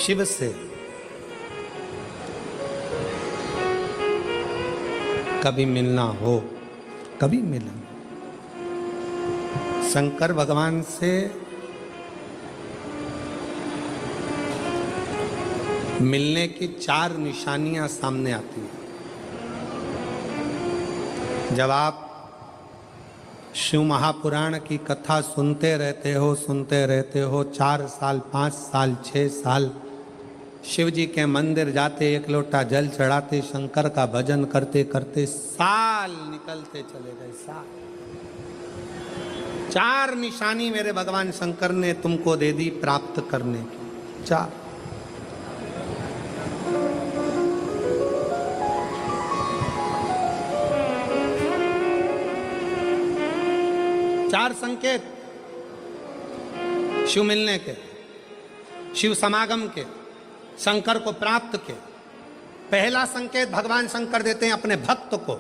शिव से कभी मिलना हो, कभी मिलना, शंकर भगवान से मिलने की 4 निशानियां सामने आती हैं। जब आप शिव महापुराण की कथा सुनते रहते हो 4 साल 5 साल 6 साल शिव जी के मंदिर जाते, 1 लोटा जल चढ़ाते, शंकर का भजन करते करते साल निकलते चले गए। साल 4 निशानी मेरे भगवान शंकर ने तुमको दे दी प्राप्त करने की। 4 संकेत शिव मिलने के, शिव समागम के, शंकर को प्राप्त के। पहला संकेत भगवान शंकर देते हैं अपने भक्त को,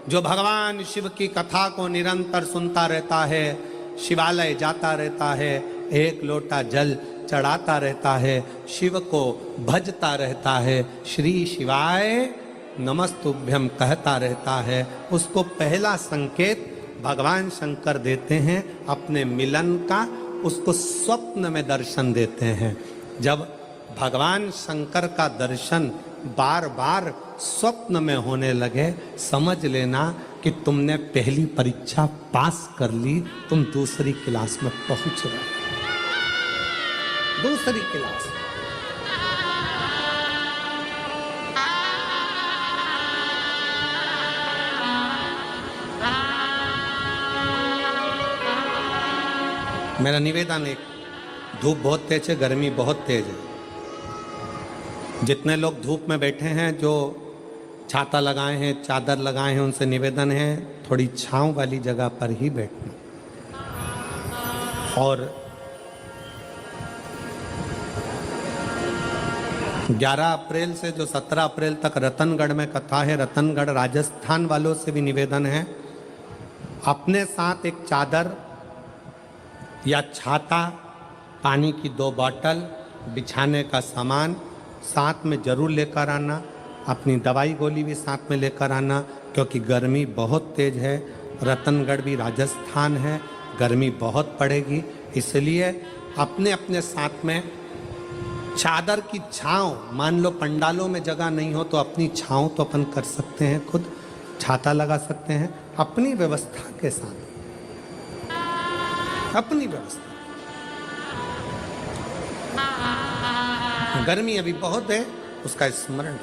जो भगवान शिव की कथा को निरंतर सुनता रहता है, शिवालय जाता रहता है, 1 लोटा जल चढ़ाता रहता है, शिव को भजता रहता है, श्री शिवाय नमस्तुभ्यम कहता रहता है। उसको पहला संकेत भगवान शंकर देते हैं अपने मिलन का, उसको स्वप्न में दर्शन देते हैं। जब भगवान शंकर का दर्शन बार बार स्वप्न में होने लगे, समझ लेना कि तुमने पहली परीक्षा पास कर ली, तुम दूसरी क्लास में पहुंच रहे। दूसरी क्लास मेरा निवेदन एक, धूप बहुत तेज है, गर्मी बहुत तेज है। जितने लोग धूप में बैठे हैं, जो छाता लगाए हैं, चादर लगाए हैं, उनसे निवेदन है थोड़ी छांव वाली जगह पर ही बैठना। और 11 अप्रैल से जो 17 अप्रैल तक रतनगढ़ में कथा है, रतनगढ़ राजस्थान वालों से भी निवेदन है, अपने साथ एक चादर या छाता, पानी की 2 बोतल, बिछाने का सामान साथ में जरूर लेकर आना। अपनी दवाई गोली भी साथ में लेकर आना, क्योंकि गर्मी बहुत तेज है। रतनगढ़ भी राजस्थान है, गर्मी बहुत पड़ेगी, इसलिए अपने अपने साथ में चादर की छांव, मान लो पंडालों में जगह नहीं हो तो अपनी छांव तो अपन कर सकते हैं, खुद छाता लगा सकते हैं अपनी व्यवस्था के साथ, अपनी व्यवस्था। गर्मी अभी बहुत है, उसका स्मरण।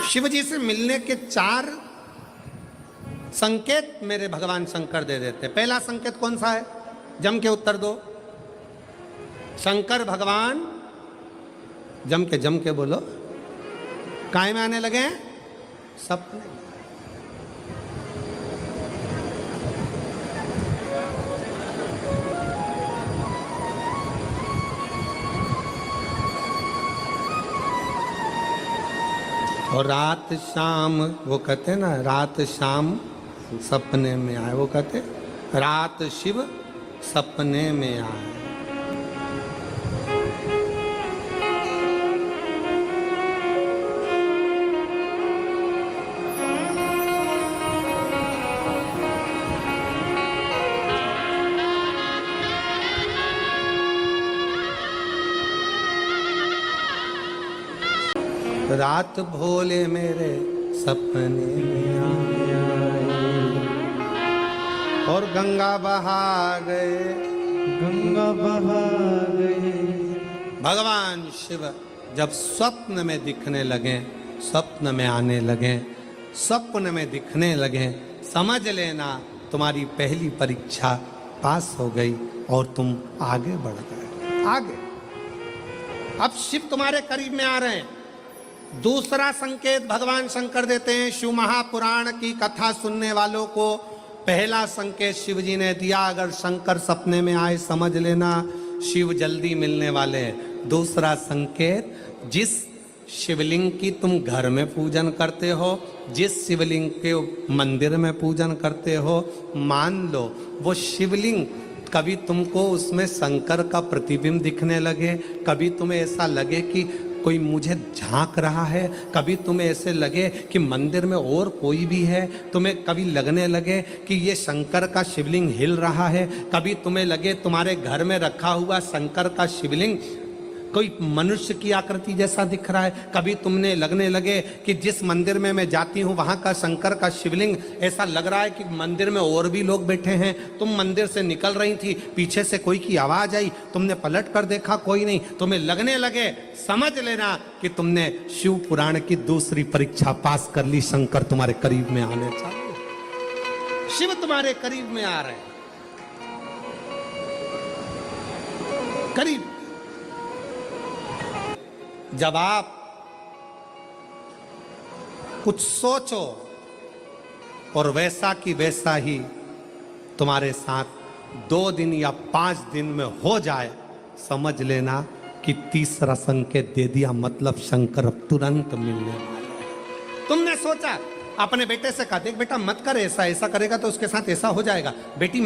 शिव जी से मिलने के 4 संकेत मेरे भगवान शंकर दे देते। पहला संकेत कौन सा है? जम के उत्तर दो। शंकर भगवान जम के बोलो, काय में आने लगे? सपने। और रात शाम, वो कहते हैं ना, रात शाम सपने में आए, वो कहते रात शिव सपने में आए। रात भोले मेरे सपने में आए और गंगा बहा गए, गंगा बहा गए। भगवान शिव जब स्वप्न में दिखने लगे, स्वप्न में आने लगे, स्वप्न में दिखने लगे, समझ लेना तुम्हारी पहली परीक्षा पास हो गई और तुम आगे बढ़ गए। आगे अब शिव तुम्हारे करीब में आ रहे हैं। दूसरा संकेत भगवान शंकर देते हैं शिव महापुराण की कथा सुनने वालों को। पहला संकेत शिव जी ने दिया, अगर शंकर सपने में आए समझ लेना शिव जल्दी मिलने वाले हैं। दूसरा संकेत, जिस शिवलिंग की तुम घर में पूजन करते हो, जिस शिवलिंग के मंदिर में पूजन करते हो, मान लो वो शिवलिंग कभी तुमको उसमें शंकर का प्रतिबिंब दिखने लगे, कभी तुम्हें ऐसा लगे कि कोई मुझे झांक रहा है, कभी तुम्हें ऐसे लगे कि मंदिर में और कोई भी है, तुम्हें कभी लगने लगे कि ये शंकर का शिवलिंग हिल रहा है, कभी तुम्हें लगे तुम्हारे घर में रखा हुआ शंकर का शिवलिंग कोई मनुष्य की आकृति जैसा दिख रहा है, कभी तुमने लगने लगे कि जिस मंदिर में मैं जाती हूँ वहाँ का शंकर का शिवलिंग ऐसा लग रहा है कि मंदिर में और भी लोग बैठे हैं। तुम मंदिर से निकल रही थी, पीछे से कोई की आवाज आई, तुमने पलट कर देखा कोई नहीं, तुम्हें लगने लगे, समझ लेना कि तुमने शिव पुराण की दूसरी परीक्षा पास कर ली। शंकर तुम्हारे करीब में आने चालू, शिव तुम्हारे करीब में आ रहे हैं, करीब। जब आप कुछ सोचो और वैसा की वैसा ही तुम्हारे साथ 2 दिन या 5 दिन में हो जाए, समझ लेना कि तीसरा संकेत दे दिया, मतलब शंकर अब तुरंत मिलने वाले हैं। तुमने सोचा, अपने बेटे से कहा, देख बेटा मत कर ऐसा, ऐसा करेगा तो उसके साथ ऐसा हो जाएगा। बेटी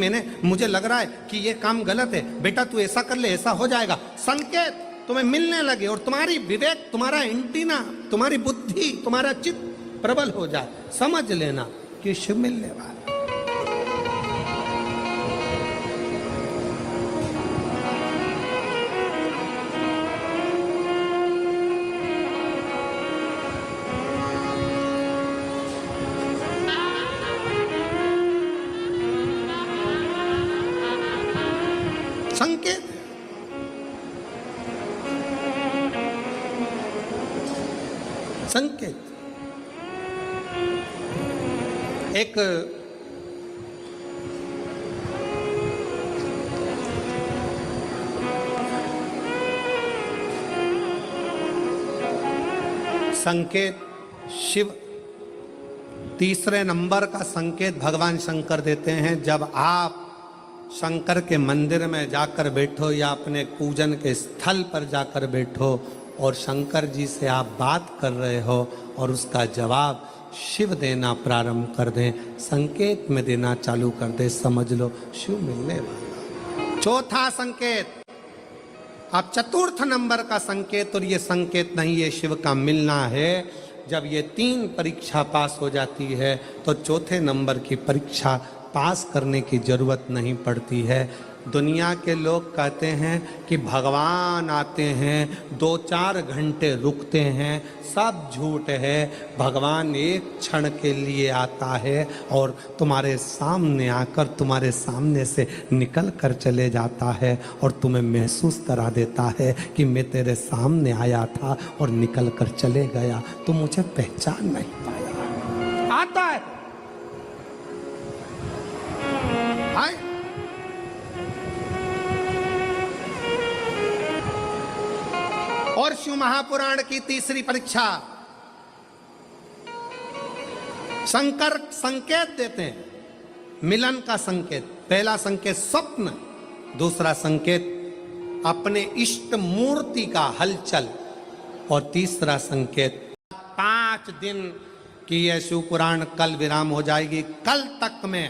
मुझे लग रहा है कि ये काम गलत है, बेटा तू ऐसा कर ले, ऐसा हो जाएगा। संकेत तुम्हें मिलने लगे और तुम्हारी विवेक, तुम्हारा एंटीना, तुम्हारी बुद्धि, तुम्हारा चित्त प्रबल हो जाए, समझ लेना कि शिव मिलने वाला। संकेत संकेत एक संकेत शिव तीसरे नंबर का संकेत भगवान शंकर देते हैं। जब आप शंकर के मंदिर में जाकर बैठो या अपने पूजन के स्थल पर जाकर बैठो और शंकर जी से आप बात कर रहे हो और उसका जवाब शिव देना प्रारंभ कर दें, संकेत में देना चालू कर दे, समझ लो शिव मिलने वाला। चौथा संकेत, अब चतुर्थ नंबर का संकेत, और ये संकेत नहीं, ये शिव का मिलना है। जब ये 3 परीक्षा पास हो जाती है तो चौथे नंबर की परीक्षा पास करने की जरूरत नहीं पड़ती है। दुनिया के लोग कहते हैं कि भगवान आते हैं 2-4 घंटे रुकते हैं, सब झूठ है। भगवान एक क्षण के लिए आता है और तुम्हारे सामने आकर तुम्हारे सामने से निकल कर चले जाता है और तुम्हें महसूस करा देता है कि मैं तेरे सामने आया था और निकल कर चले गया, तो मुझे पहचान नहीं पाया। आता है, आए। और शिव महापुराण की तीसरी परीक्षा, शंकर संकेत देते हैं, मिलन का संकेत। पहला संकेत स्वप्न, दूसरा संकेत अपने इष्ट मूर्ति का हलचल, और तीसरा संकेत 5 दिन की यह शिव पुराण कल विराम हो जाएगी। कल तक में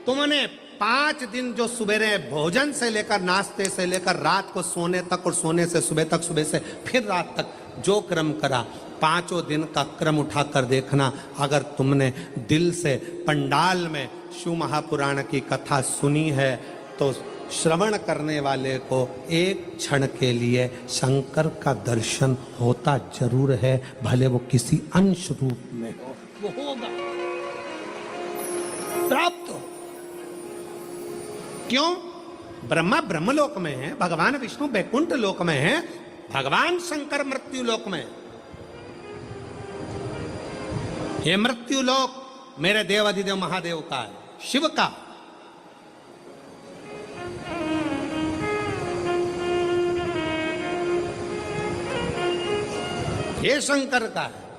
तुमने 5 दिन जो सुबह भोजन से लेकर नाश्ते से लेकर रात को सोने तक और सोने से सुबह तक, सुबह से फिर रात तक जो क्रम करा, 5 दिन का क्रम उठाकर देखना। अगर तुमने दिल से पंडाल में शिव महापुराण की कथा सुनी है तो श्रवण करने वाले को एक क्षण के लिए शंकर का दर्शन होता जरूर है, भले वो किसी अंश रूप में हो, वो होगा, प्राप्त हो। क्यों? ब्रह्मा ब्रह्मलोक में है, भगवान विष्णु बैकुंठ लोक में है, भगवान शंकर मृत्यु लोक में। ये मृत्यु लोक मेरे देव अधिदेव महादेव का है, शिव का। ये शंकर का है।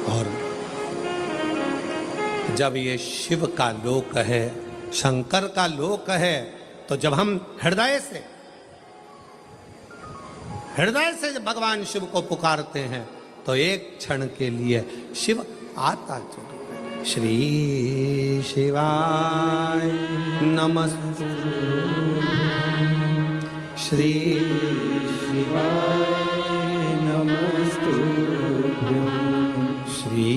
और जब ये शिव का लोक है, शंकर का लोक है, तो जब हम हृदय से जब भगवान शिव को पुकारते हैं तो एक क्षण के लिए शिव आता जरूर है। श्री शिवाय नमस्तुभ्यं श्री शिवाय नमस्तुभ्यं श्री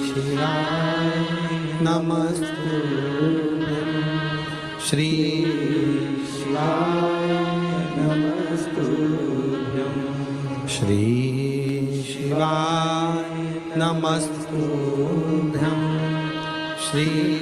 शिवाय नमस्तुभ्यं श्री शिवाय नमस्तुभ्यं श्री शिवाय नमस्तुभ्यं श्री